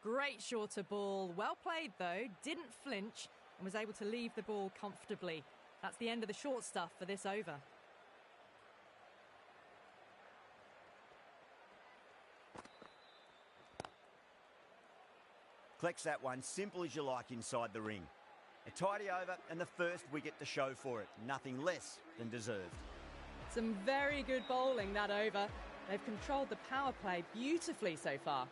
great shorter ball. Well played, though. Didn't flinch and was able to leave the ball comfortably. That's the end of the short stuff for this over. Collects that one, simple as you like inside the ring. A tidy over and the first wicket to show for it. Nothing less than deserved. Some very good bowling that over. They've controlled the power play beautifully so far.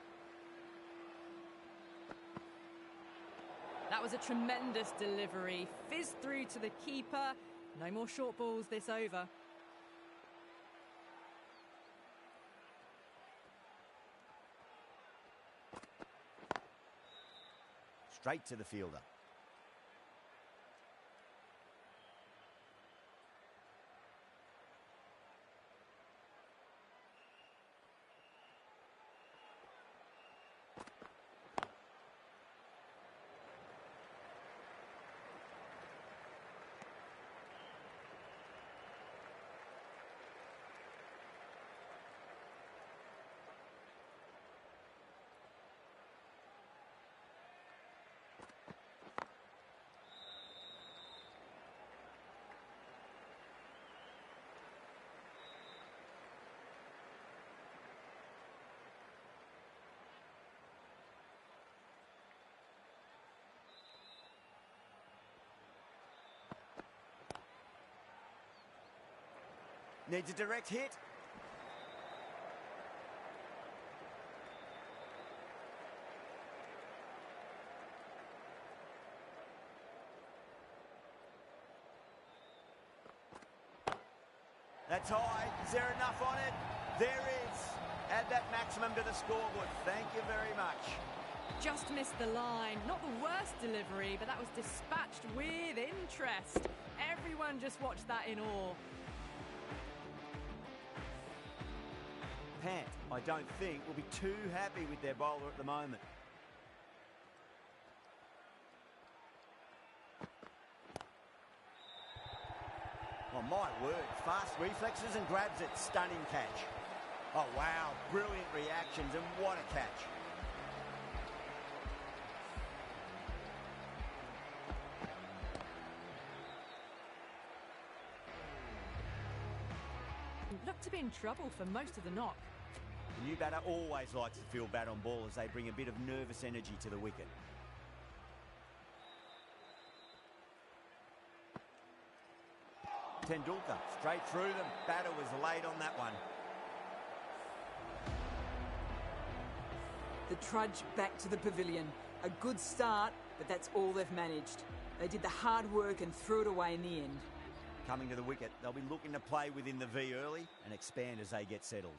That was a tremendous delivery. Fizzed through to the keeper. No more short balls this over. Straight to the fielder. Needs a direct hit. That's high. Is there enough on it? There is. Add that maximum to the scoreboard. Thank you very much. Just missed the line. Not the worst delivery, but that was dispatched with interest. Everyone just watched that in awe. Pant, I don't think, will be too happy with their bowler at the moment. Oh, my word. Fast reflexes and grabs it. Stunning catch. Oh, wow. Brilliant reactions and what a catch. Looked to be in trouble for most of the knock. The new batter always likes to feel bad on ball as they bring a bit of nervous energy to the wicket. Tendulkar, straight through them. Batter was late on that one. The trudge back to the pavilion. A good start, but that's all they've managed. They did the hard work and threw it away in the end. Coming to the wicket, they'll be looking to play within the V early and expand as they get settled.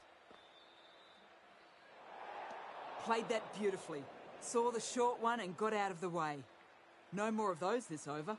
Played that beautifully. Saw the short one and got out of the way. No more of those this over.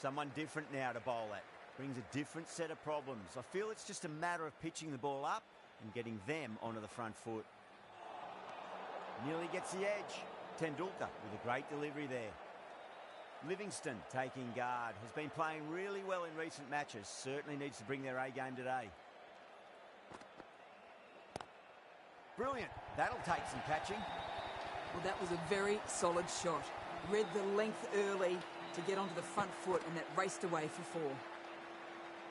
Someone different now to bowl at. Brings a different set of problems. I feel it's just a matter of pitching the ball up and getting them onto the front foot. Nearly gets the edge. Tendulkar with a great delivery there. Livingston taking guard. Has been playing really well in recent matches. Certainly needs to bring their A game today. Brilliant. That'll take some catching. Well, that was a very solid shot. Read the length early to get onto the front foot, and that raced away for 4.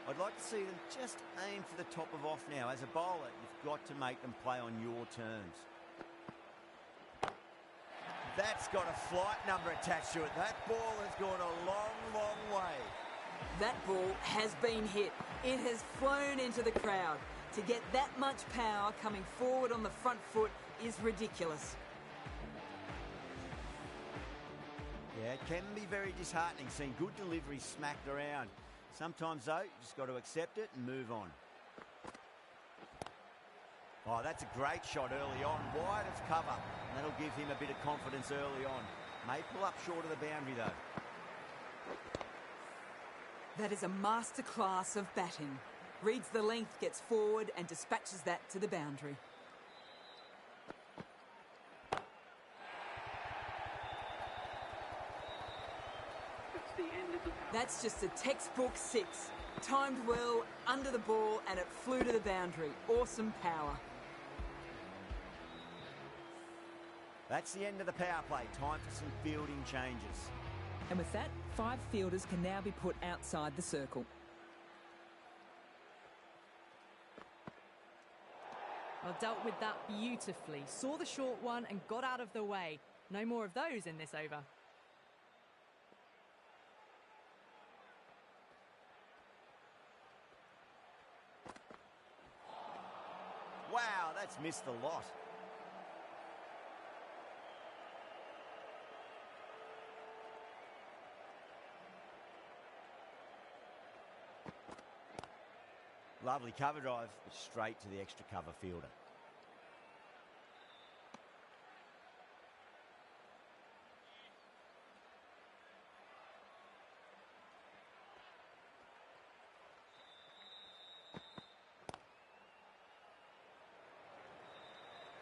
I'd like to see them just aim for the top of off now. As a bowler, you've got to make them play on your terms. That's got a flight number attached to it. That ball has gone a long, long way. That ball has been hit. It has flown into the crowd. To get that much power coming forward on the front foot is ridiculous. Yeah, it can be very disheartening seeing good delivery smacked around. Sometimes, though, you just got to accept it and move on. Oh, that's a great shot early on. Wide of cover. And that'll give him a bit of confidence early on. May pull up short of the boundary, though. That is a masterclass of batting. Reads the length, gets forward and dispatches that to the boundary. That's just a textbook 6. Timed well, under the ball, and it flew to the boundary. Awesome power. That's the end of the power play. Time for some fielding changes. And with that, 5 fielders can now be put outside the circle. Well, dealt with that beautifully. Saw the short one and got out of the way. No more of those in this over. Wow, that's missed the lot. Lovely cover drive, straight to the extra cover fielder.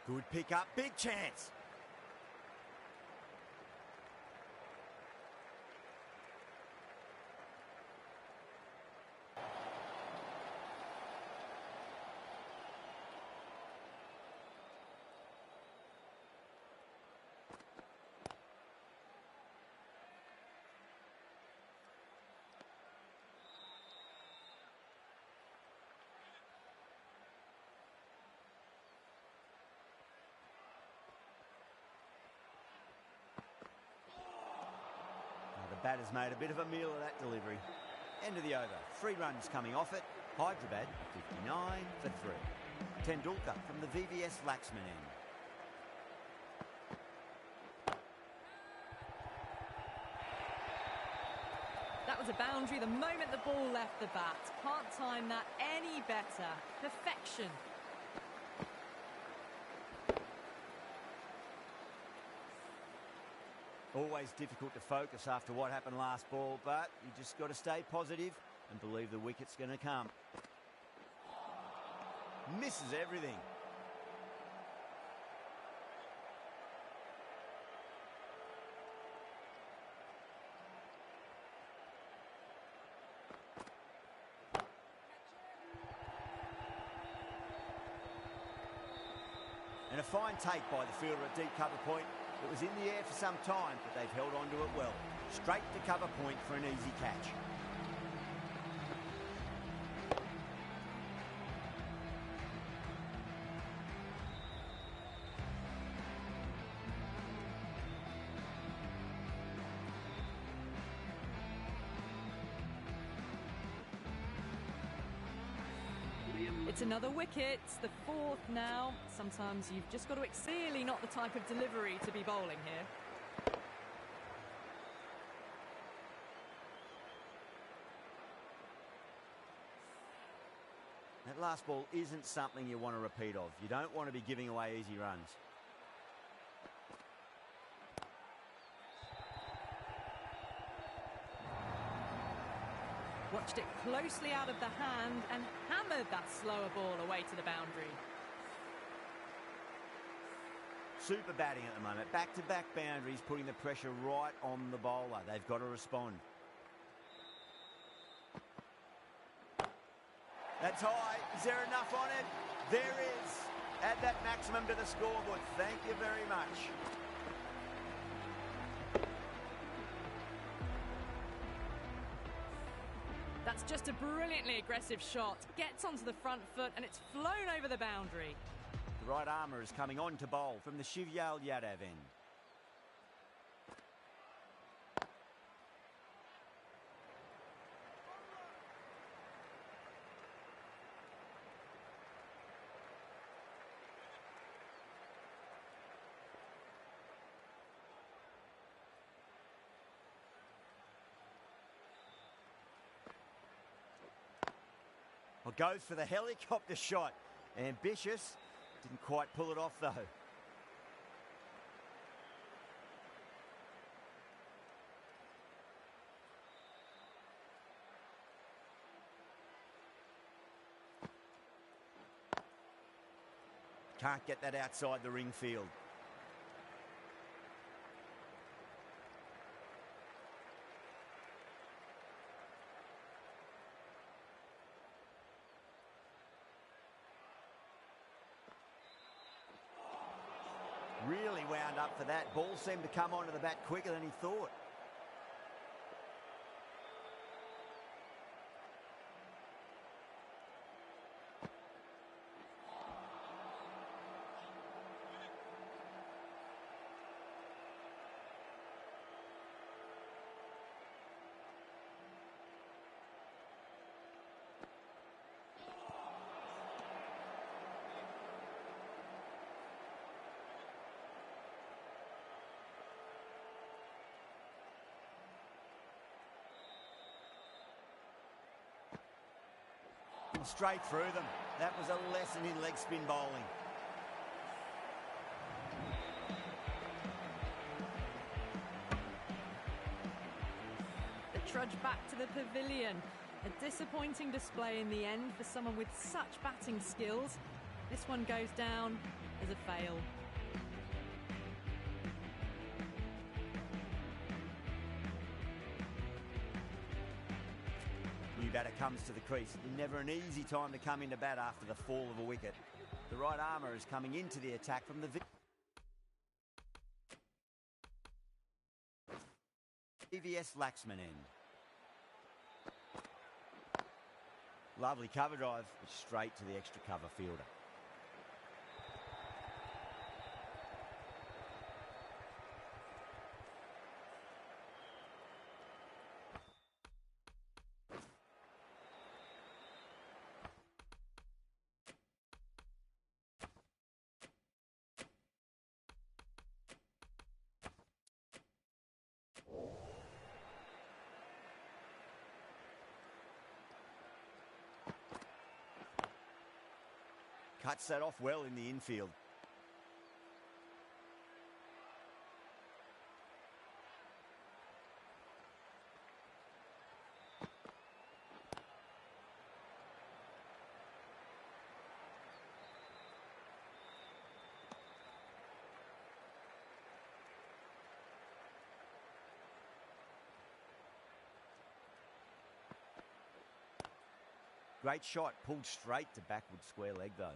Good pick up, big chance. The batter's made a bit of a meal of that delivery. End of the over. 3 runs coming off it. Hyderabad 59 for 3. Tendulkar from the VVS Laxman end. That was a boundary the moment the ball left the bat. Can't time that any better. Perfection. Always difficult to focus after what happened last ball, but you just got to stay positive and believe the wicket's going to come. Misses everything. And a fine take by the fielder at deep cover point. It was in the air for some time, but they've held on to it well. Straight to cover point for an easy catch. It's another wicket, the 4th now. Sometimes you've just got to clearly not the type of delivery to be bowling here. That last ball isn't something you want to repeat of. You don't want to be giving away easy runs. Watched it closely out of the hand and hammered that slower ball away to the boundary. Super batting at the moment. Back-to-back boundaries, putting the pressure right on the bowler. They've got to respond. That's high. Is there enough on it? There is. Add that maximum to the scoreboard. Thank you very much. That's just a brilliantly aggressive shot. Gets onto the front foot and it's flown over the boundary. The right armour is coming on to bowl from the Shivyal Yadav end. Well, goes for the helicopter shot. Ambitious. Didn't quite pull it off, though. Can't get that outside the ring field. Really wound up for that. Ball seemed to come onto the bat quicker than he thought. Straight through them. That was a lesson in leg spin bowling. The trudge back to the pavilion. A disappointing display in the end for someone with such batting skills. This one goes down as a fail. New batter comes to the crease. Never an easy time to come into bat after the fall of a wicket. The right armour is coming into the attack from the VVS Laxman end. Lovely cover drive, but straight to the extra cover fielder. Cuts that off well in the infield. Great shot, pulled straight to backward square leg though.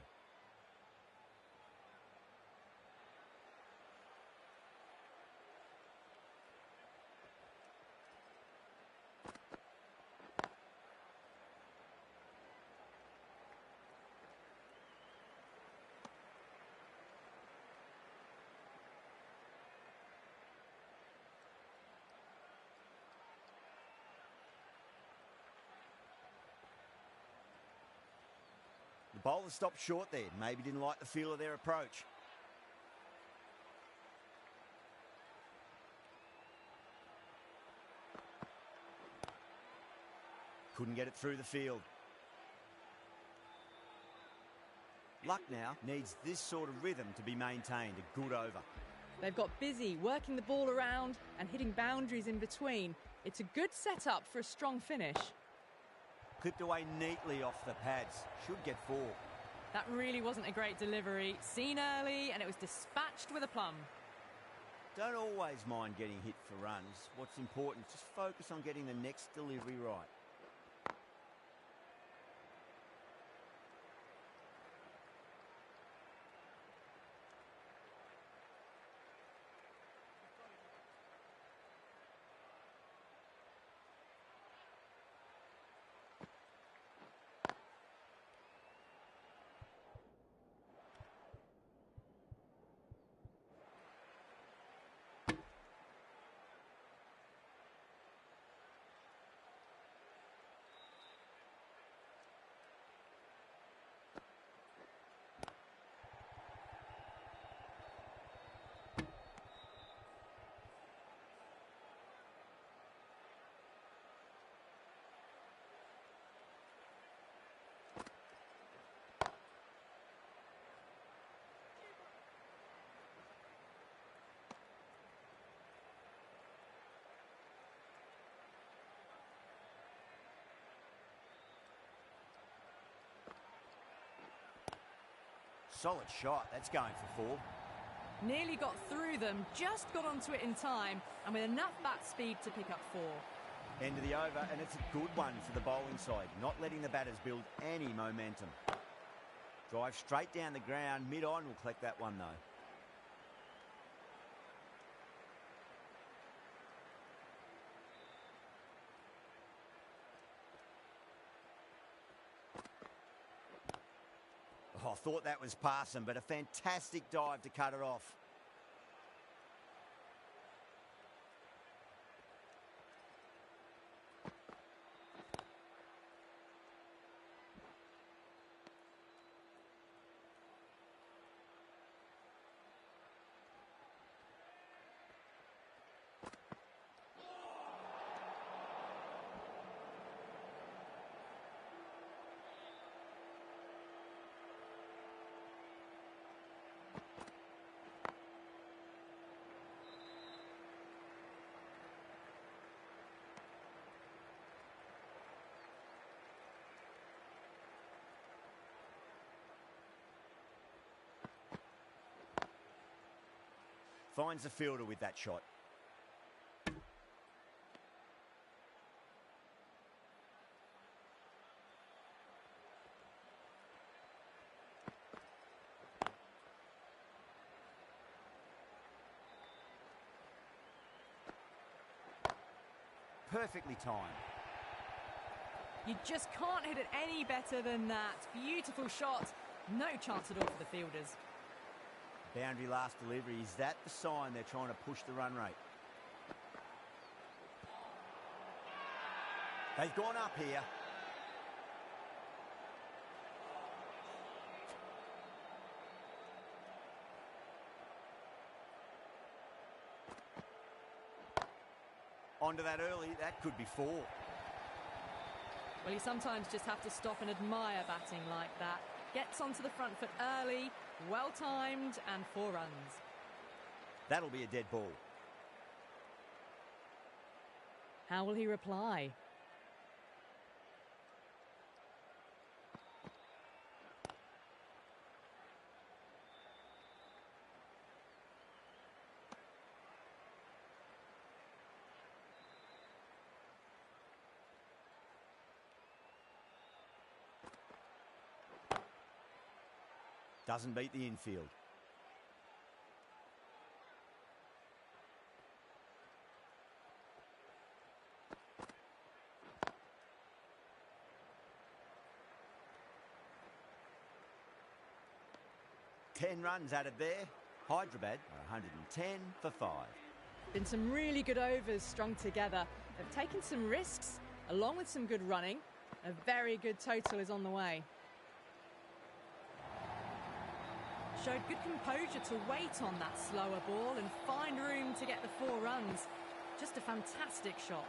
The bowler stopped short there. Maybe didn't like the feel of their approach. Couldn't get it through the field. Lucknow needs this sort of rhythm to be maintained. A good over. They've got busy working the ball around and hitting boundaries in between. It's a good setup for a strong finish. Clipped away neatly off the pads. Should get 4. That really wasn't a great delivery. Seen early and it was dispatched with a plum. Don't always mind getting hit for runs. What's important is just focus on getting the next delivery right. Solid shot. That's going for 4. Nearly got through them, just got onto it in time, and with enough bat speed to pick up 4. End of the over, and it's a good one for the bowling side, not letting the batters build any momentum. Drive straight down the ground, mid-on will collect that one though. I thought that was passing, but a fantastic dive to cut it off. Finds the fielder with that shot. Perfectly timed. You just can't hit it any better than that. Beautiful shot. No chance at all for the fielders. Boundary last delivery. Is that the sign they're trying to push the run rate? They've gone up here. Onto that early. That could be 4. Well, you sometimes just have to stop and admire batting like that. Gets onto the front foot early, well-timed, and 4 runs. That'll be a dead ball. How will he reply? Doesn't beat the infield. Ten runs added there. Hyderabad are 110 for 5. Been some really good overs strung together. They've taken some risks, along with some good running. A very good total is on the way. Showed good composure to wait on that slower ball and find room to get the 4 runs. Just a fantastic shot.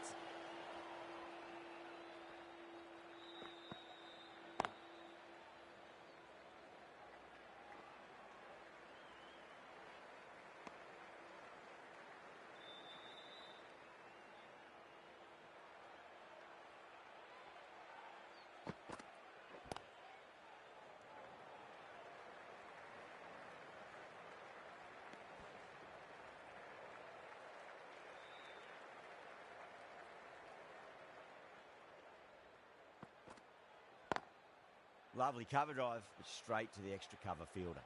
Lovely cover drive, but straight to the extra cover fielder.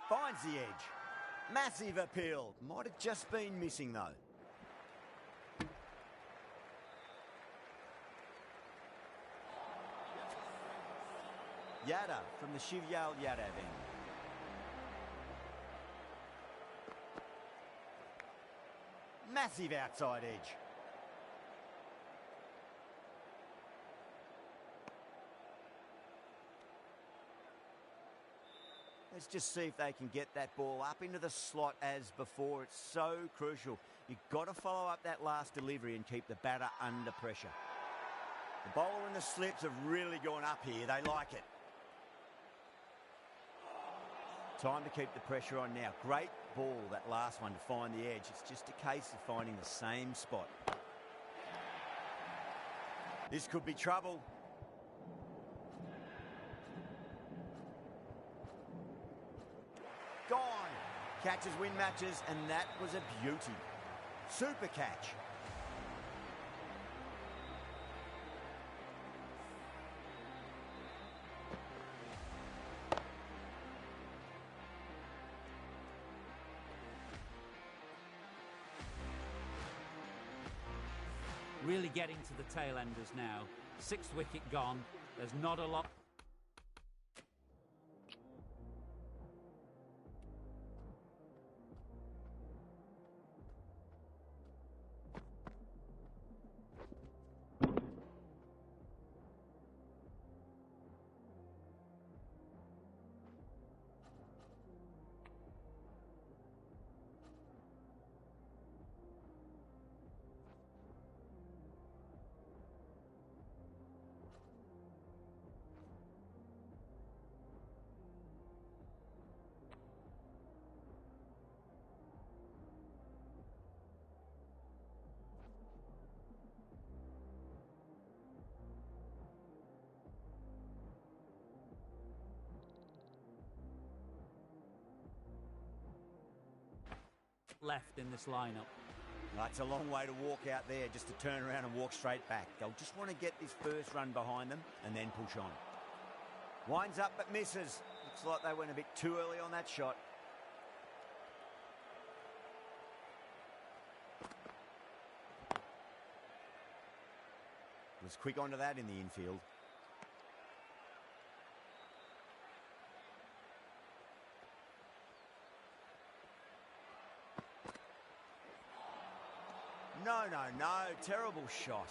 Finds the edge. Massive appeal. Might have just been missing though. Yada from the Shivyal Yadav end. Massive outside edge. Let's just see if they can get that ball up into the slot as before. It's so crucial. You've got to follow up that last delivery and keep the batter under pressure. The bowler and the slips have really gone up here. They like it. Time to keep the pressure on now. Great ball, that last one, to find the edge. It's just a case of finding the same spot. This could be trouble. Gone. Catches win matches, and that was a beauty. Super catch. Really getting to the tail enders now. 6th wicket gone. There's not a lot. Left in this lineup. That's a long way to walk out there just to turn around and walk straight back. They'll just want to get this first run behind them and then push on. Winds up but misses. Looks like they went a bit too early on that shot. Was quick onto that in the infield. No, terrible shot.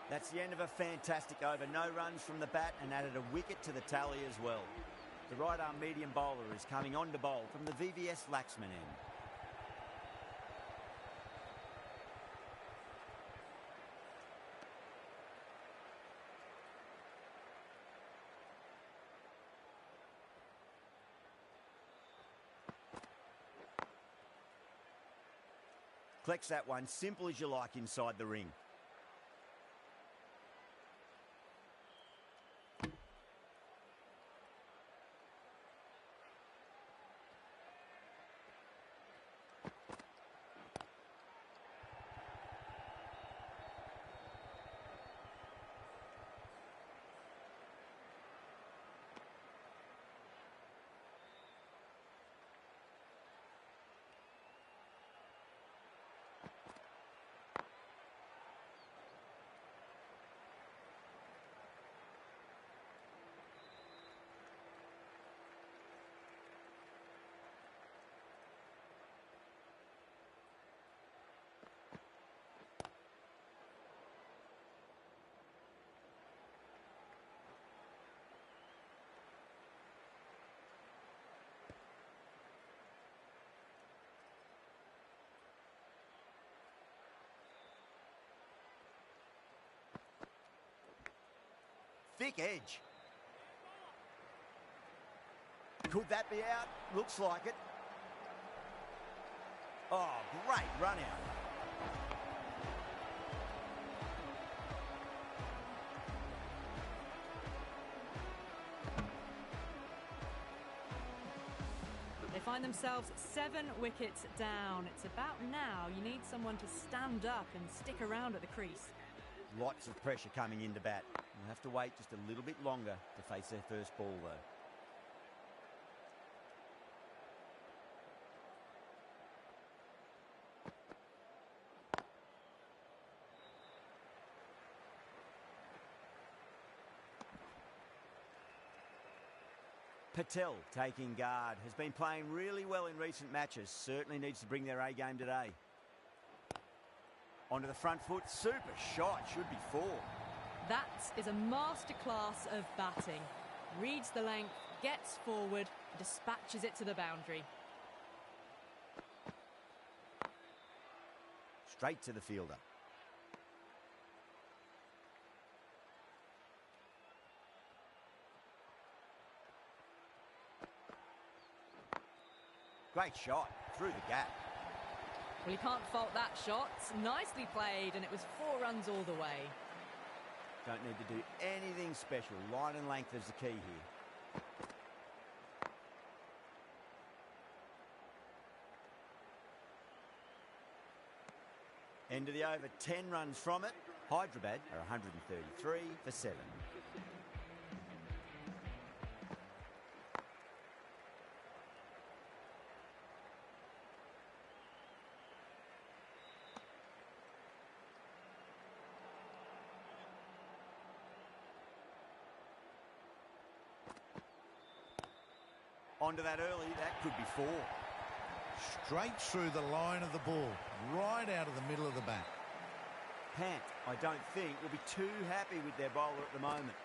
That's the end of a fantastic over. No runs from the bat and added a wicket to the tally as well. The right-arm medium bowler is coming on to bowl from the VVS Laxman end. Collects that one, simple as you like inside the ring. Thick edge. Could that be out? Looks like it. Oh, great run out. They find themselves 7 wickets down. It's about now you need someone to stand up and stick around at the crease. Lots of pressure coming into bat. They'll have to wait just a little bit longer to face their first ball, though. Patel taking guard. Has been playing really well in recent matches. Certainly needs to bring their A game today. Onto the front foot. Super shot. Should be 4. That is a masterclass of batting. Reads the length, gets forward, dispatches it to the boundary. Straight to the fielder. Great shot through the gap. Well, you can't fault that shot. Nicely played, and it was 4 runs all the way. Don't need to do anything special. Line and length is the key here. End of the over, 10 runs from it. Hyderabad are 133 for 7. Onto that early, that could be 4. Straight through the line of the ball, right out of the middle of the bat. Pant, I don't think, will be too happy with their bowler at the moment.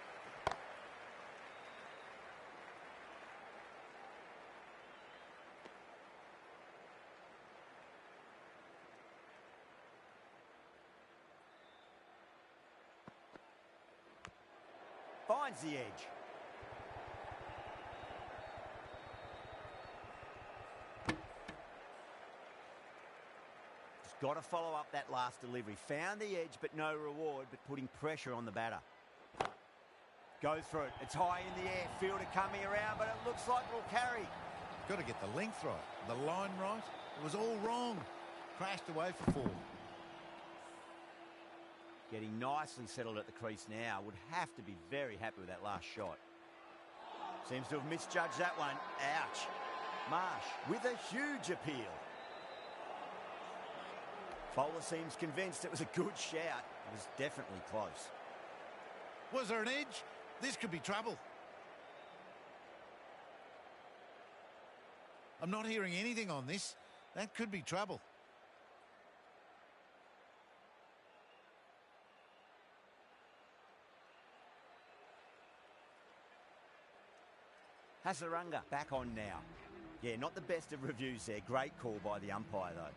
Finds the edge. Got to follow up that last delivery. Found the edge, but no reward, but putting pressure on the batter. Go through it. It's high in the air. Fielder coming around, but it looks like it'll carry. Got to get the length right, the line right. It was all wrong. Crashed away for 4. Getting nicely settled at the crease now. Would have to be very happy with that last shot. Seems to have misjudged that one. Ouch. Marsh with a huge appeal. Bowler seems convinced it was a good shout. It was definitely close. Was there an edge? This could be trouble. I'm not hearing anything on this. That could be trouble. Hasaranga back on now. Yeah, not the best of reviews there. Great call by the umpire, though.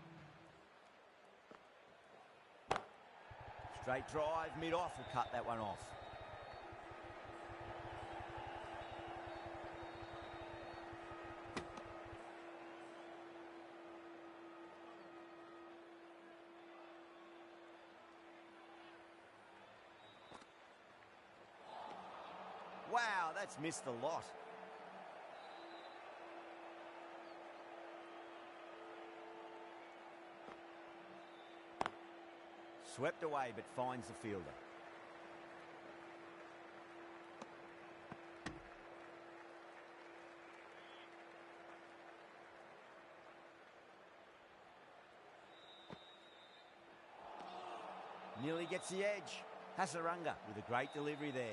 Straight drive, mid-off will cut that one off. Wow, that's missed the lot. Swept away, but finds the fielder. Nearly gets the edge. Hasaranga with a great delivery there.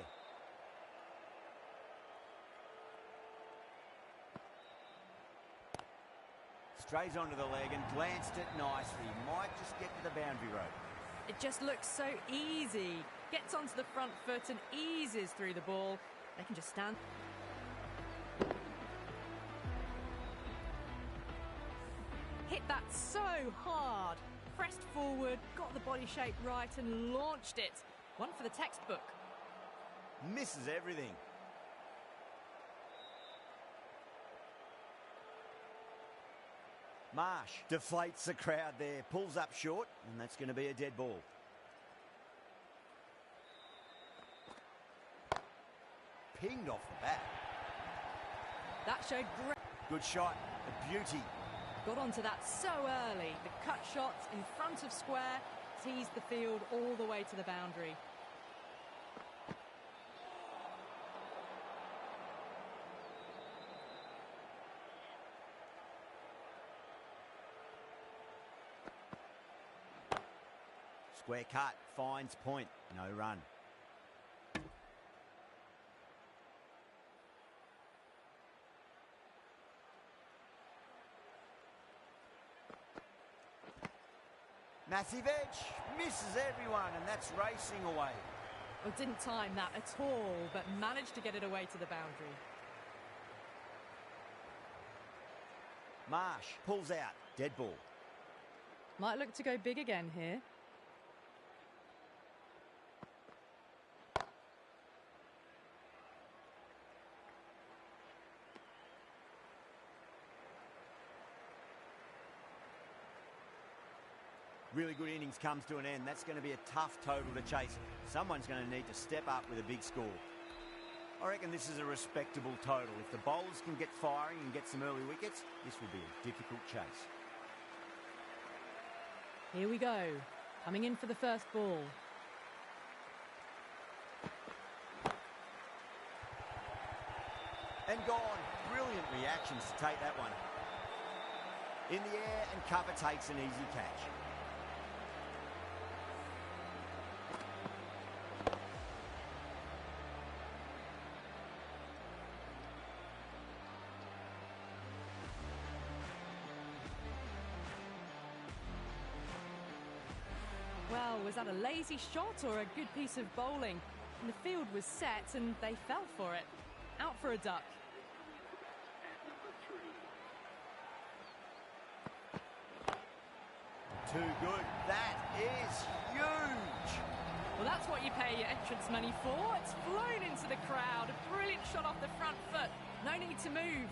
Strays onto the leg and glanced it nicely. Might just get to the boundary rope. It just looks so easy. Gets onto the front foot and eases through the ball. They can just stand. Hit that so hard. Pressed forward, got the body shape right and launched it. One for the textbook. Misses everything. Marsh deflates the crowd there, pulls up short, and that's going to be a dead ball. Pinged off the bat. That showed great. Good shot, a beauty. Got onto that so early. The cut shot in front of square teased the field all the way to the boundary. Square cut, finds point, no run. Massive edge, misses everyone, and that's racing away. Well, didn't time that at all, but managed to get it away to the boundary. Marsh pulls out, dead ball. Might look to go big again here. Really good innings comes to an end. That's going to be a tough total to chase. Someone's going to need to step up with a big score. I reckon this is a respectable total. If the bowlers can get firing and get some early wickets, this will be a difficult chase. Here we go. Coming in for the first ball. And gone. Brilliant reactions to take that one. In the air, and cover takes an easy catch. Well, was that a lazy shot or a good piece of bowling? And the field was set and they fell for it. Out for a duck. Too good. That is huge. Well, that's what you pay your entrance money for. It's flown into the crowd. A brilliant shot off the front foot. No need to move.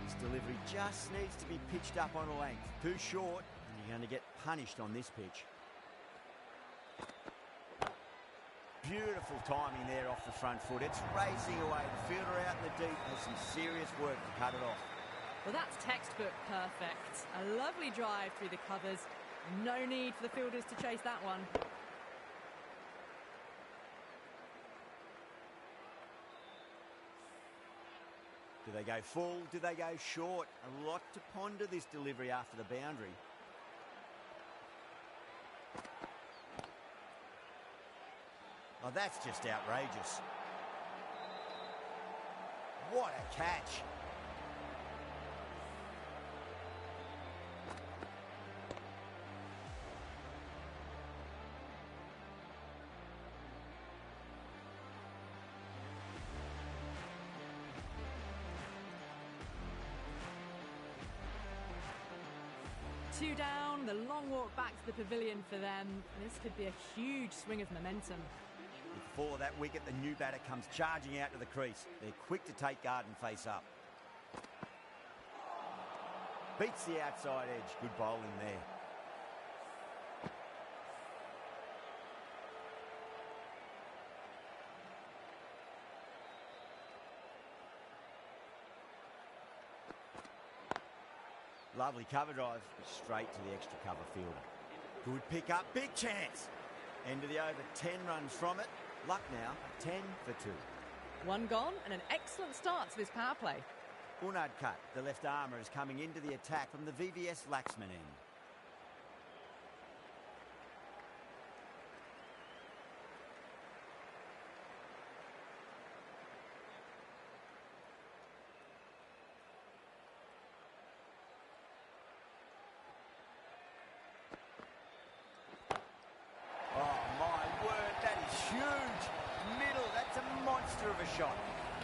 This delivery just needs to be pitched up on a length. Too short, and you're going to get punished on this pitch. Beautiful timing there off the front foot. It's racing away. The fielder out in the deep has some serious work to cut it off. Well, that's textbook perfect. A lovely drive through the covers. No need for the fielders to chase that one. Do they go full? Do they go short? A lot to ponder this delivery after the boundary. Oh, that's just outrageous. What a catch. Two down, the long walk back to the pavilion for them. This could be a huge swing of momentum. Before that wicket, the new batter comes charging out to the crease. They're quick to take guard and face up. Beats the outside edge. Good bowling there. Lovely cover drive, straight to the extra cover fielder. Good pick up, big chance. End of the over, 10 runs from it. Lucknow, 10 for 2. One gone and an excellent start to this power play. Unadkat, the left armour, is coming into the attack from the VVS Laxman end. Of a shot.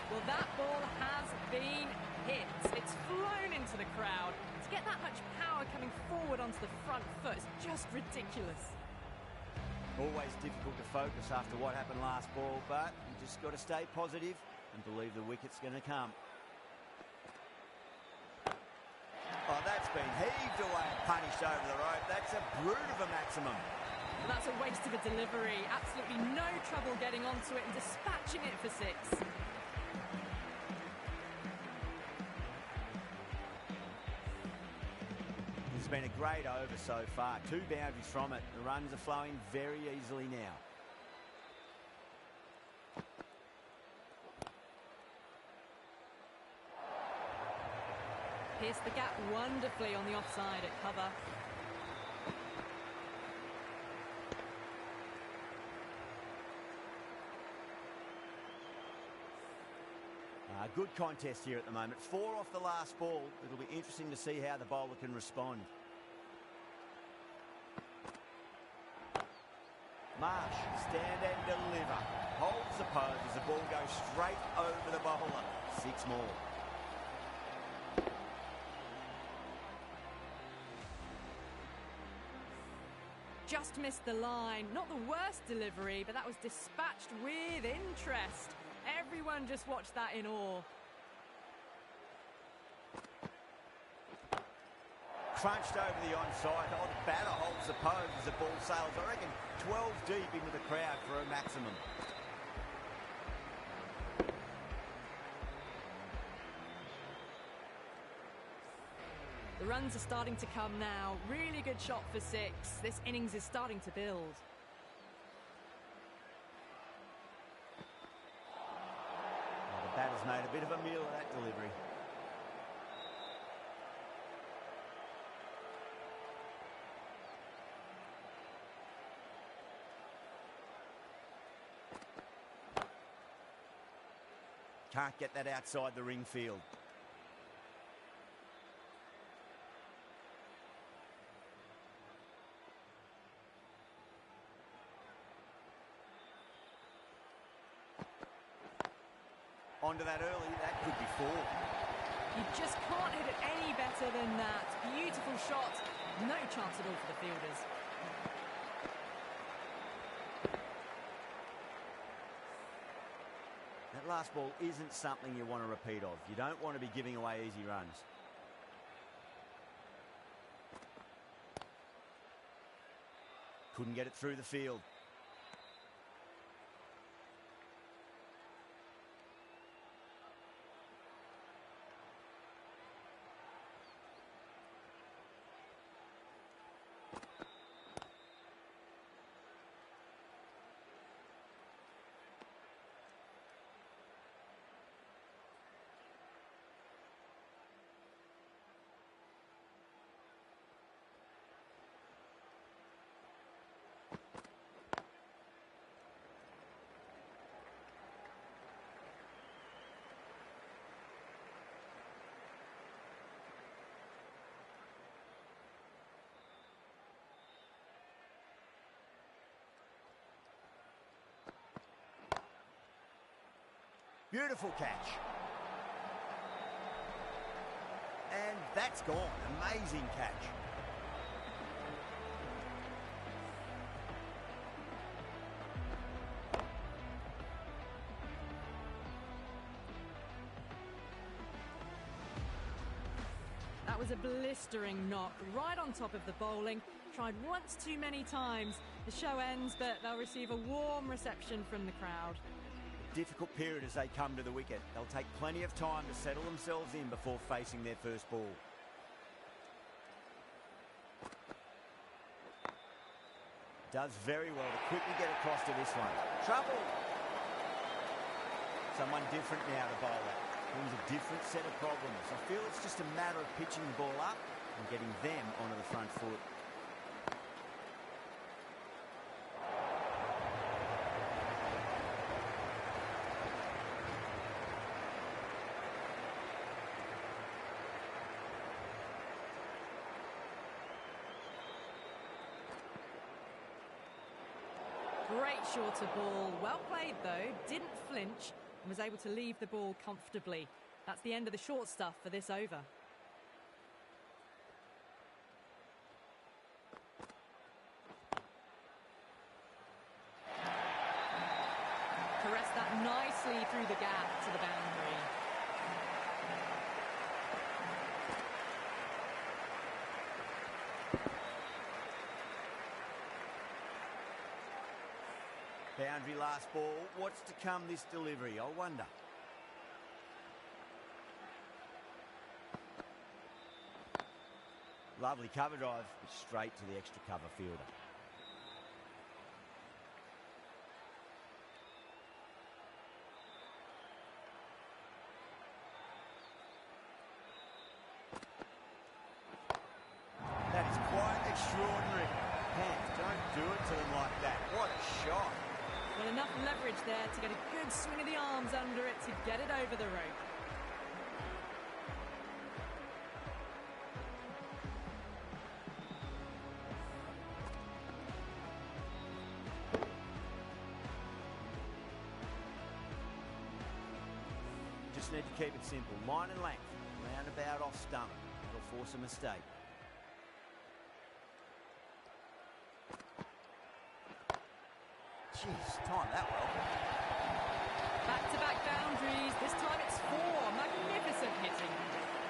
Well, that ball has been hit. It's flown into the crowd. To get that much power coming forward onto the front foot is just ridiculous. Always difficult to focus after what happened last ball, but you just got to stay positive and believe the wicket's going to come. Oh, that's been heaved away and punished over the rope. That's a brute of a maximum. Well, that's a waste of a delivery. Absolutely no trouble getting onto it and dispatching it for 6. It's been a great over so far. 2 boundaries from it. The runs are flowing very easily now. Pierced the gap wonderfully on the offside at cover. Good contest here at the moment. 4 off the last ball. It'll be interesting to see how the bowler can respond. Marsh, stand and deliver. Holds the pose as the ball goes straight over the bowler. 6 more. Just missed the line. Not the worst delivery, but that was dispatched with interest. Everyone just watched that in awe. Crunched over the onside. Oh, the batter holds the pose as the ball sails, I reckon, 12 deep into the crowd for a maximum. The runs are starting to come now. Really good shot for 6. This innings is starting to build. Well, the batter's made a bit of a meal of that delivery. Can't get that outside the ring field. Onto that early, that could be 4. You just can't hit it any better than that. Beautiful shot. No chance at all for the fielders. That last ball isn't something you want to repeat of. You don't want to be giving away easy runs. Couldn't get it through the field. Beautiful catch. And that's gone. Amazing catch. That was a blistering knock right on top of the bowling. Tried once too many times. The show ends, but they'll receive a warm reception from the crowd. Difficult period as they come to the wicket. They'll take plenty of time to settle themselves in before facing their first ball. Does very well to quickly get across to this one. Trouble! Someone different now to bowl at. Brings a different set of problems. I feel it's just a matter of pitching the ball up and getting them onto the front foot. Great shorter ball. Well played, though. Didn't flinch and was able to leave the ball comfortably. That's the end of the short stuff for this over. Caressed that nicely through the gap to the boundary. Boundary last ball. What's to come this delivery? I wonder. Lovely cover drive, but straight to the extra cover fielder. That is quite extraordinary. Hands, don't do it to them like that. What a shot. Well, enough leverage there to get a good swing of the arms under it to get it over the rope. Just need to keep it simple. Line and length. Roundabout off stump. That'll force a mistake. Jeez, time that well. Back-to-back boundaries. This time it's 4. Magnificent hitting.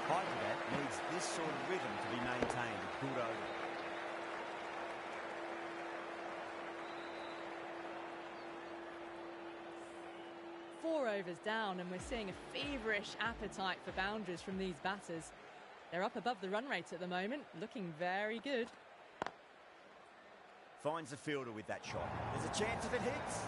Hyderabad needs this sort of rhythm to be maintained. A good over. Four overs down, and we're seeing a feverish appetite for boundaries from these batters. They're up above the run rate at the moment, looking very good. Finds the fielder with that shot. There's a chance if it hits.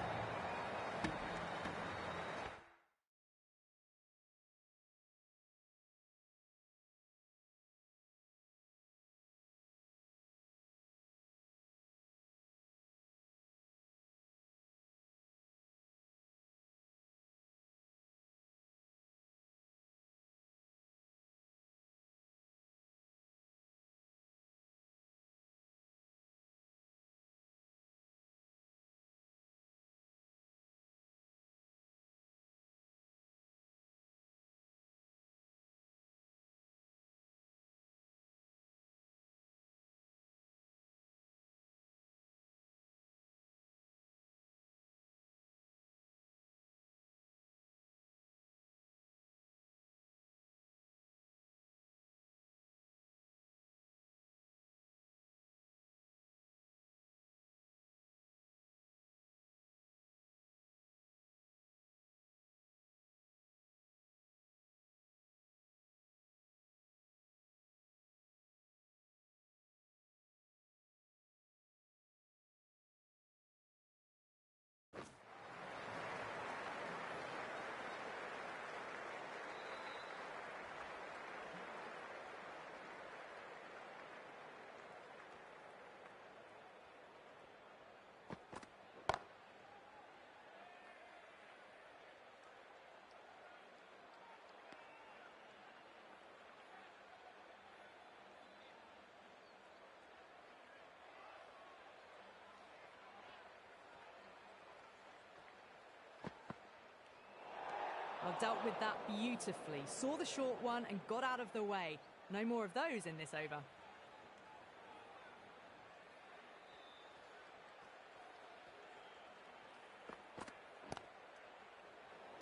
Well, dealt with that beautifully. Saw the short one and got out of the way. No more of those in this over.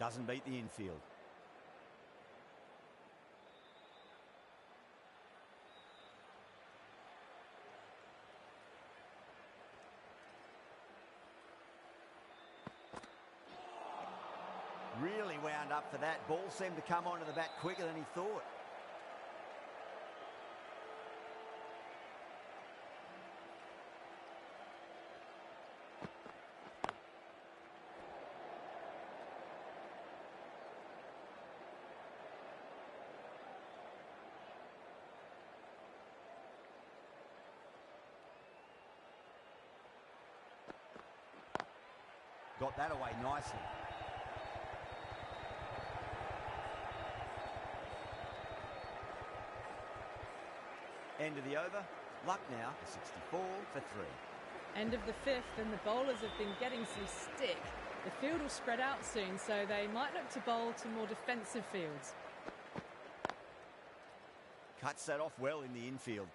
Doesn't beat the infield. Really wound up for that. Ball seemed to come onto the bat quicker than he thought. Got that away nicely. End of the over. Lucknow 64 for 3. End of the fifth, and the bowlers have been getting some stick. The field will spread out soon, so they might look to bowl to more defensive fields. Cuts that off well in the infield.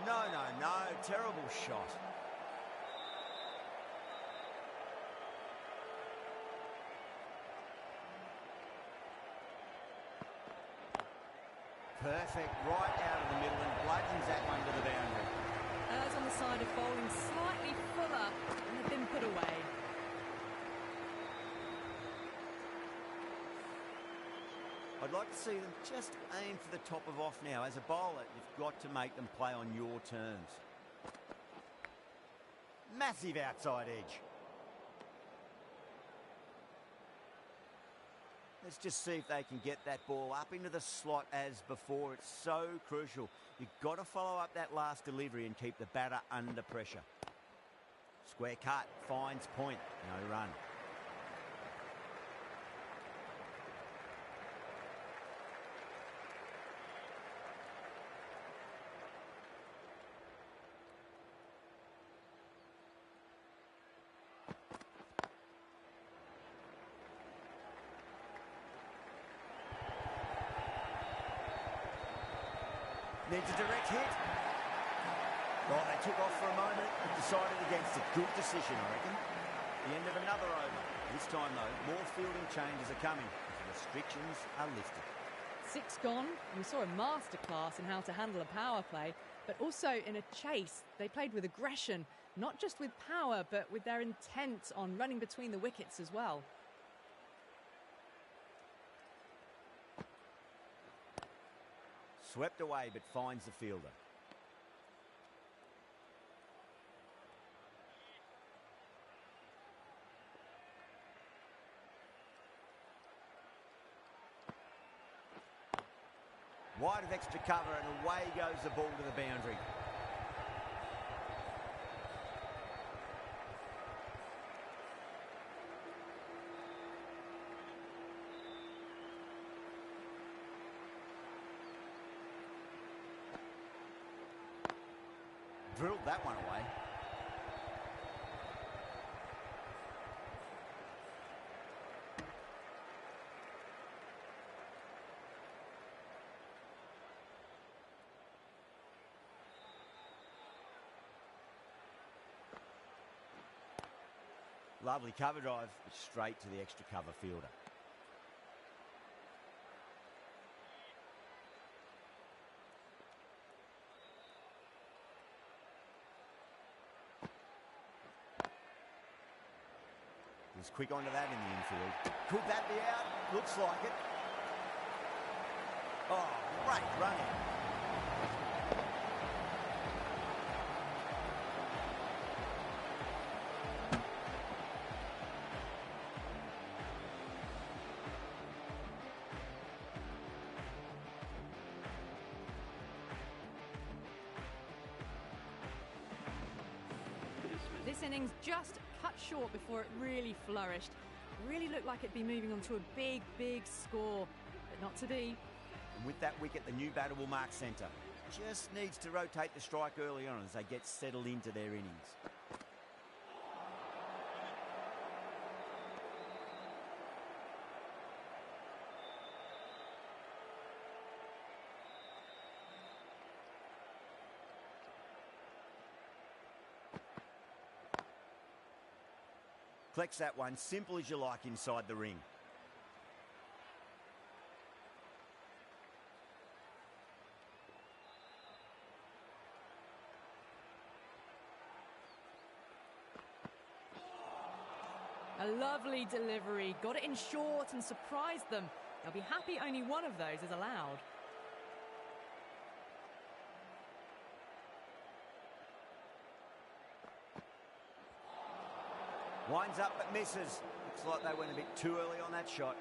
No. Terrible shot. Perfect, right out of the middle and bludgeons that one to the boundary. Errs on the side of bowling slightly fuller and have been put away. I'd like to see them just aim for the top of off now. As a bowler, you've got to make them play on your terms. Massive outside edge. Let's just see if they can get that ball up into the slot as before. It's so crucial. You've got to follow up that last delivery and keep the batter under pressure. Square cut, finds point, no run. Needs a direct hit. Well, they took off for a moment and decided against it. Good decision, I reckon. The end of another over. This time, though, more fielding changes are coming as the restrictions are lifted. 6 gone. We saw a masterclass in how to handle a power play, but also in a chase. They played with aggression, not just with power, but with their intent on running between the wickets as well. Swept away, but finds the fielder. Wide of extra cover, and away goes the ball to the boundary. Drilled that one away. Lovely cover drive, but straight to the extra cover fielder. He's quick onto that in the infield. Could that be out? Looks like it. Oh, great running. This innings just cut short before it really flourished. It really looked like it'd be moving on to a big, big score, but not to be. And with that wicket, the new batter will mark centre. Just needs to rotate the strike early on as they get settled into their innings. Collects that one, simple as you like inside the ring. A lovely delivery, got it in short and surprised them. They'll be happy only one of those is allowed. Winds up but misses. Looks like they went a bit too early on that shot.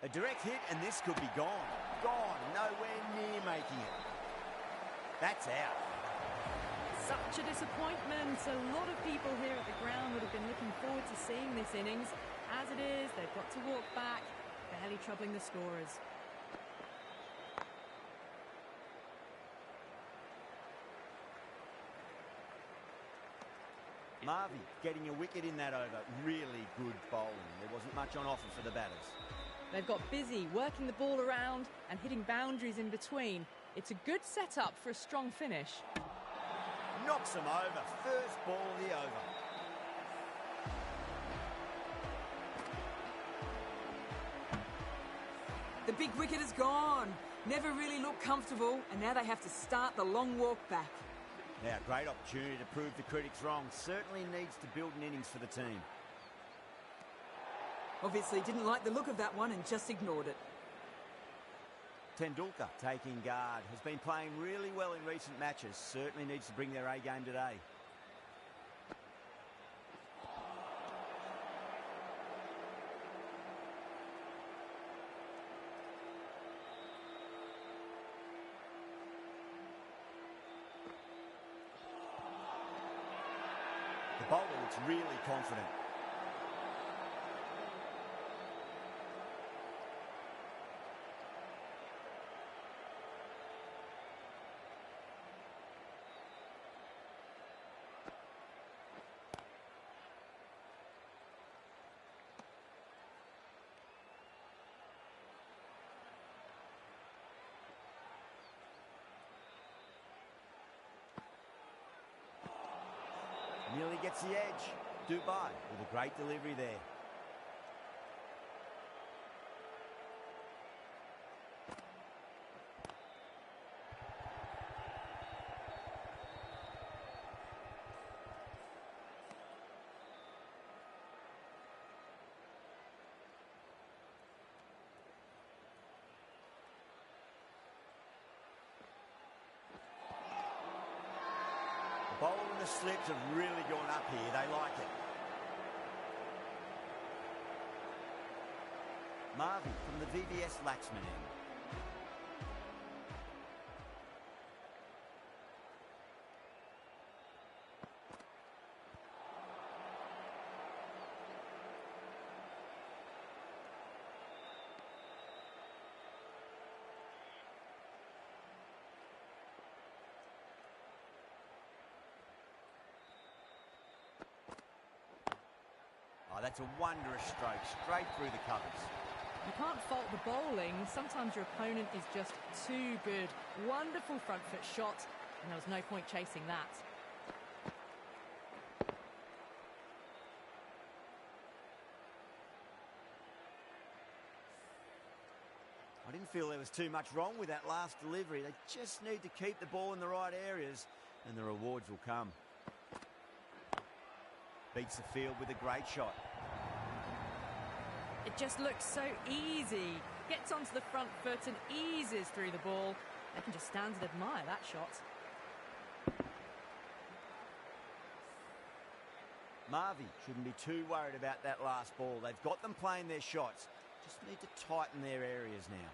A direct hit, and this could be gone. Gone, nowhere near making it. That's out. Such a disappointment. A lot of people here at the ground would have been looking forward to seeing this innings. As it is, they've got to walk back, barely troubling the scorers. Marvy getting a wicket in that over. Really good bowling. There wasn't much on offer for the batters. They've got busy working the ball around and hitting boundaries in between. It's a good setup for a strong finish. Knocks them over. First ball of the over. The big wicket is gone. Never really looked comfortable, and now they have to start the long walk back. Now, great opportunity to prove the critics wrong. Certainly needs to build an innings for the team. Obviously didn't like the look of that one and just ignored it. Tendulkar taking guard. Has been playing really well in recent matches. Certainly needs to bring their A game today. The bowler looks really confident. Nearly gets the edge. Dubai with a great delivery there. The bowl and the slips have really gone up here. They like it. Marvy from the VVS Laxman end. Oh, that's a wondrous stroke, straight through the covers. You can't fault the bowling. Sometimes your opponent is just too good. Wonderful front foot shot, and there was no point chasing that. I didn't feel there was too much wrong with that last delivery. They just need to keep the ball in the right areas, and the rewards will come. Beats the field with a great shot. It just looks so easy. Gets onto the front foot and eases through the ball. They can just stand and admire that shot. Marvy shouldn't be too worried about that last ball. They've got them playing their shots. Just need to tighten their areas now.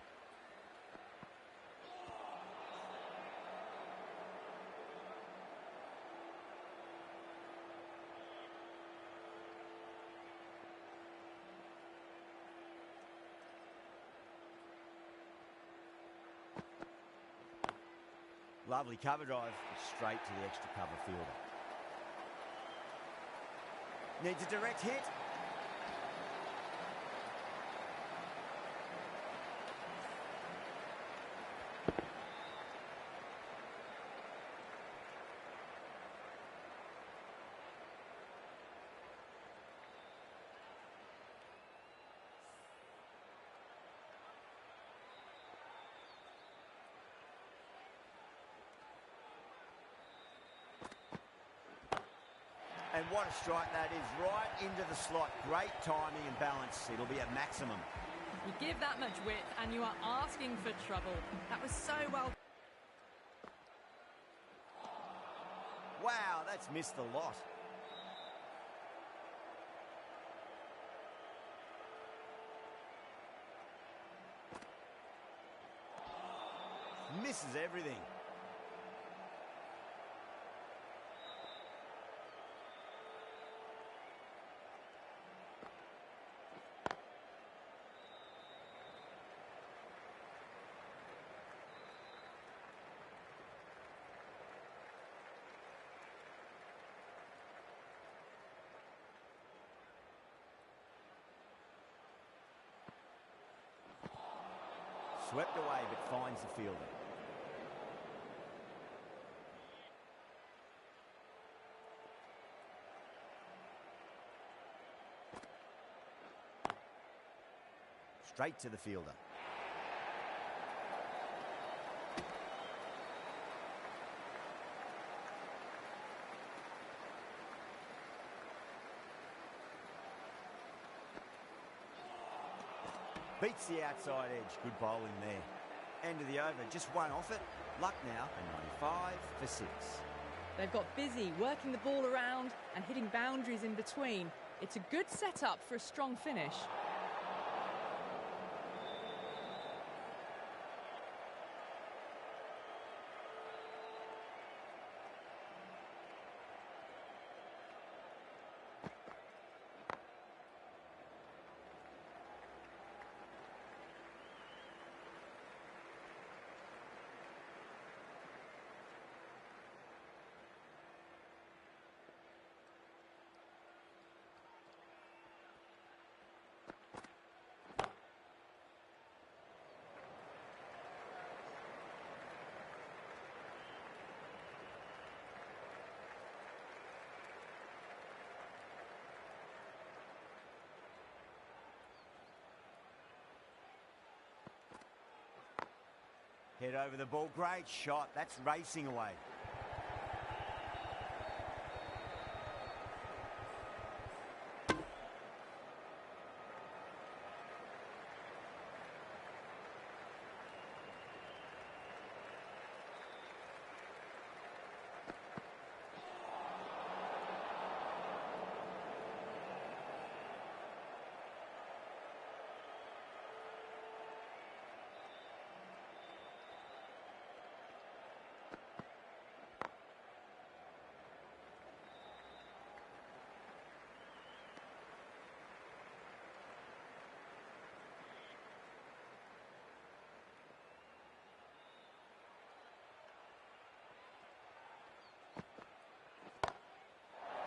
Lovely cover drive, straight to the extra cover fielder. Needs a direct hit. And what a strike that is, right into the slot. Great timing and balance. It'll be at maximum. You give that much width and you are asking for trouble. That was so well. Wow, that's missed a lot. Misses everything. Swept away, but finds the fielder. Straight to the fielder. Beats the outside edge. Good bowling there. End of the over. Just one off it. Lucknow, a 95 for 6. They've got busy working the ball around and hitting boundaries in between. It's a good setup for a strong finish. Head over the ball. Great shot. That's racing away.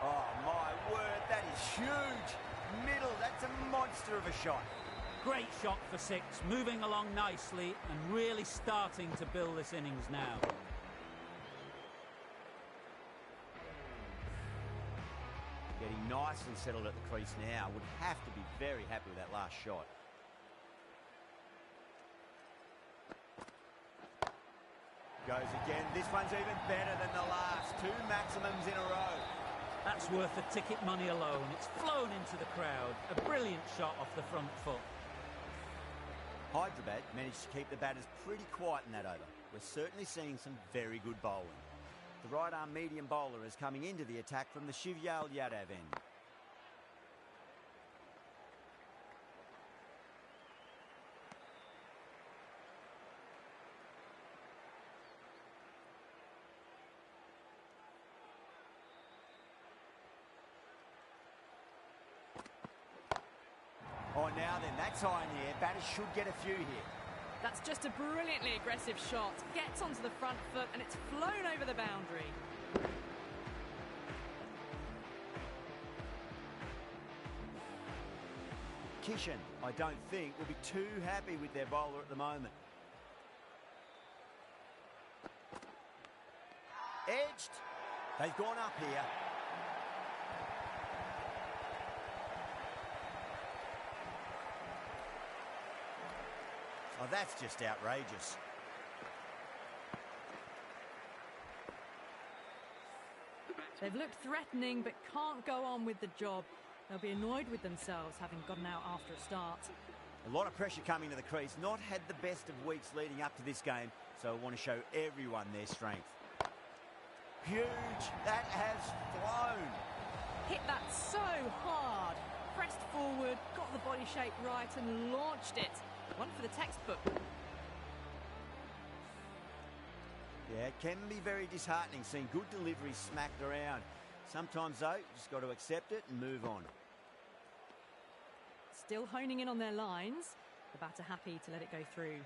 Oh, my word, that is huge. Middle, that's a monster of a shot. Great shot for 6, moving along nicely and really starting to build this innings now. Getting nice and settled at the crease now. Would have to be very happy with that last shot. Goes again. This one's even better than the last. 2 maximums in a row. That's worth the ticket money alone. It's flown into the crowd. A brilliant shot off the front foot. Hyderabad managed to keep the batters pretty quiet in that over. We're certainly seeing some very good bowling. The right-arm medium bowler is coming into the attack from the Shivyal Yadav end. Oh, now then, that's high in the air. Batters should get a few here. That's just a brilliantly aggressive shot. Gets onto the front foot and it's flown over the boundary. Kishan, I don't think, will be too happy with their bowler at the moment. Edged. They've gone up here. Oh, that's just outrageous. They've looked threatening but can't go on with the job. They'll be annoyed with themselves having gotten out after a start. A lot of pressure coming to the crease. Not had the best of weeks leading up to this game, so I want to show everyone their strength. Huge. That has flown. Hit that so hard. Pressed forward, got the body shape right and launched it. One for the textbook. Yeah, it can be very disheartening seeing good deliveries smacked around. Sometimes, though, you just got to accept it and move on. Still honing in on their lines. The batter happy to let it go through.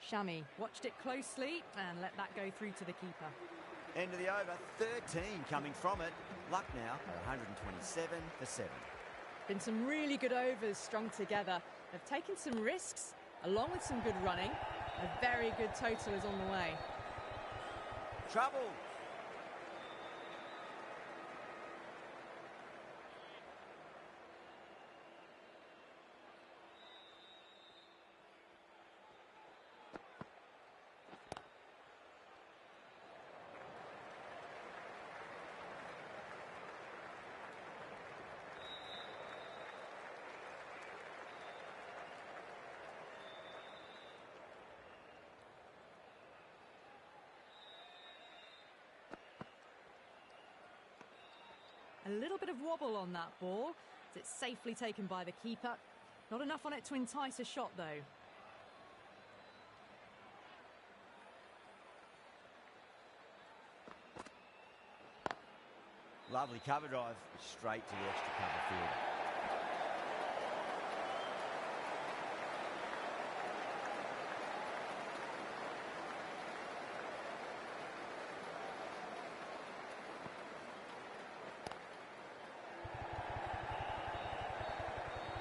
Shami watched it closely and let that go through to the keeper. End of the over, 13 coming from it. Lucknow are 127 for 7. Been some really good overs strung together. They've taken some risks, along with some good running. A very good total is on the way. Trouble. A little bit of wobble on that ball. It's safely taken by the keeper. Not enough on it to entice a shot, though. Lovely cover drive, straight to the extra cover field.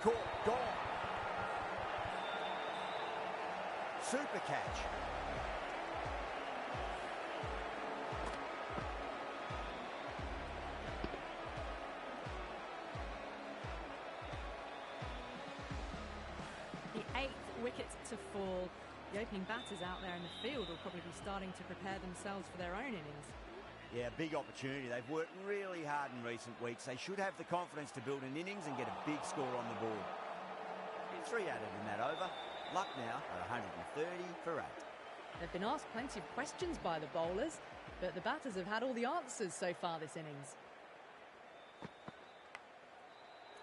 Caught, gone. Super catch. wicket to fall. The opening batters out there in the field will probably be starting to prepare themselves for their own innings. Yeah, big opportunity. They've worked really hard in recent weeks. They should have the confidence to build an innings and get a big score on the board. 3 added in that over. Lucknow at 130 for 8. They've been asked plenty of questions by the bowlers, but the batters have had all the answers so far this innings.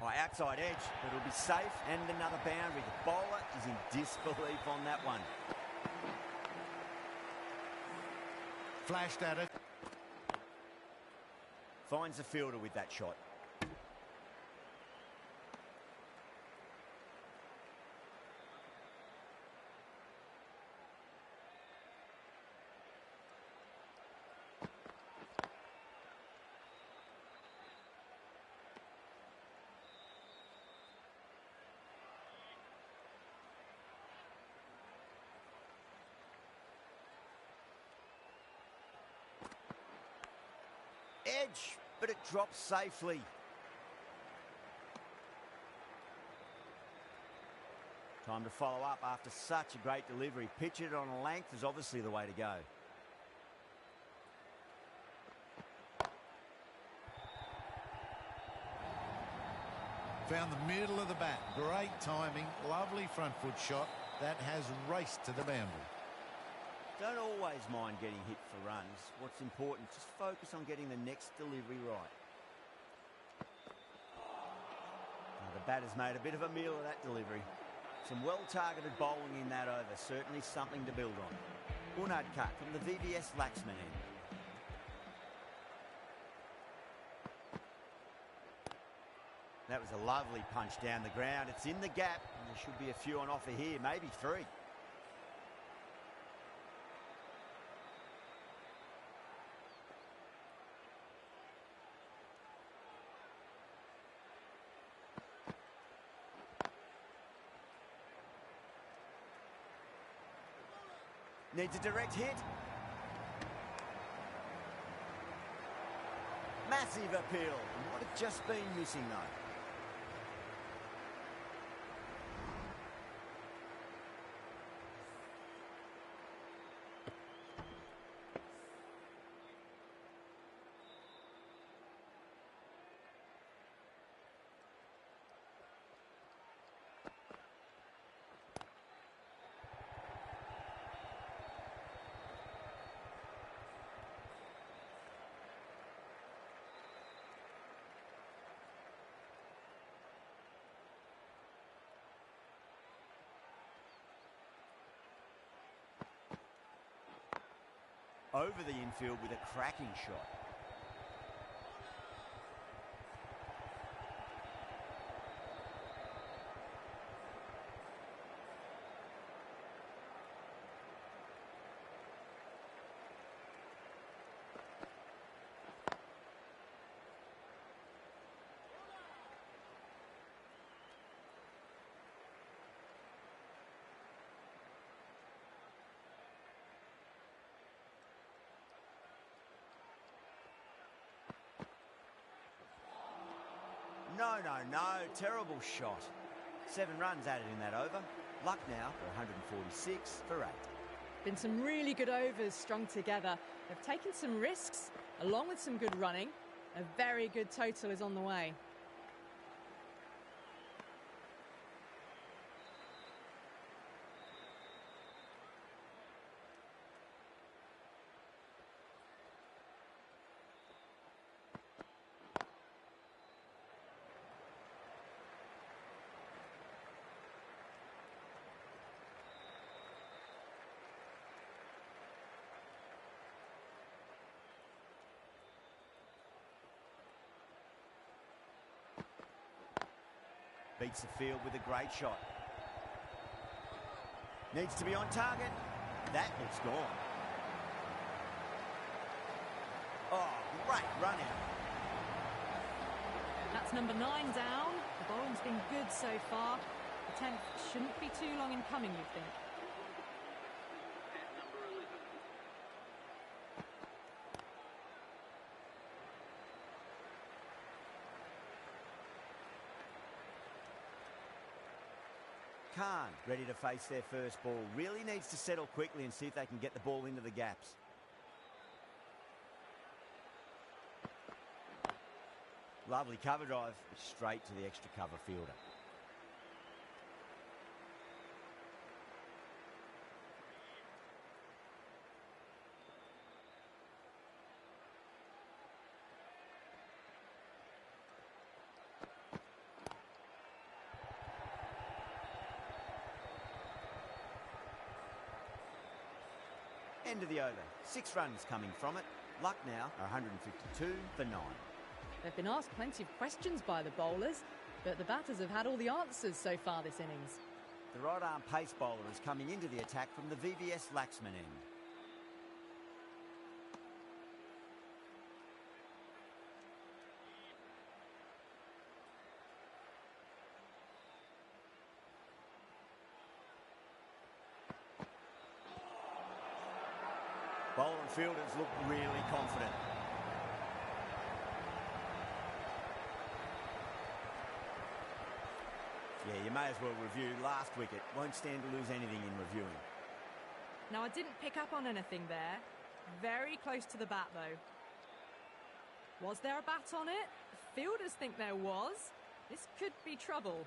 Outside edge, but it'll be safe and another boundary. The bowler is in disbelief on that one. Flashed at it. Finds the fielder with that shot. Edge, but it drops safely. Time to follow up after such a great delivery. Pitch it on a length is obviously the way to go. Found the middle of the bat. Great timing. Lovely front foot shot. That has raced to the boundary. Don't always mind getting hit for runs. What's important, just focus on getting the next delivery right. Now the batter's made a bit of a meal of that delivery. Some well-targeted bowling in that over. Certainly something to build on. Unad cut from the VVS Laxman end. That was a lovely punch down the ground. It's in the gap, and there should be a few on offer here, maybe 3. Needs a direct hit. Massive appeal. And what had just been missing though? Over the infield with a cracking shot. No. Terrible shot. 7 runs added in that over. Lucknow for 146 for 8. Been some really good overs strung together. They've taken some risks, along with some good running. A very good total is on the way. Beats the field with a great shot. Needs to be on target. That looks gone. Oh, great run out. That's number 9 down. The bowling's been good so far. The 10th shouldn't be too long in coming, you'd think. Khan, ready to face their first ball. Really needs to settle quickly and see if they can get the ball into the gaps. Lovely cover drive, straight to the extra cover fielder. End of the over. 6 runs coming from it. Lucknow are 152 for 9. They've been asked plenty of questions by the bowlers, but the batters have had all the answers so far this innings. The right-arm pace bowler is coming into the attack from the VVS Laxman end. Bowler and fielders look really confident. Yeah, you may as well review last wicket. Won't stand to lose anything in reviewing. Now, I didn't pick up on anything there. Very close to the bat, though. Was there a bat on it? Fielders think there was. This could be trouble.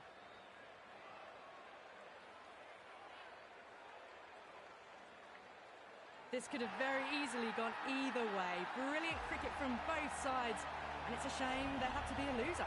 This could have very easily gone either way. Brilliant cricket from both sides. And it's a shame there had to be a loser.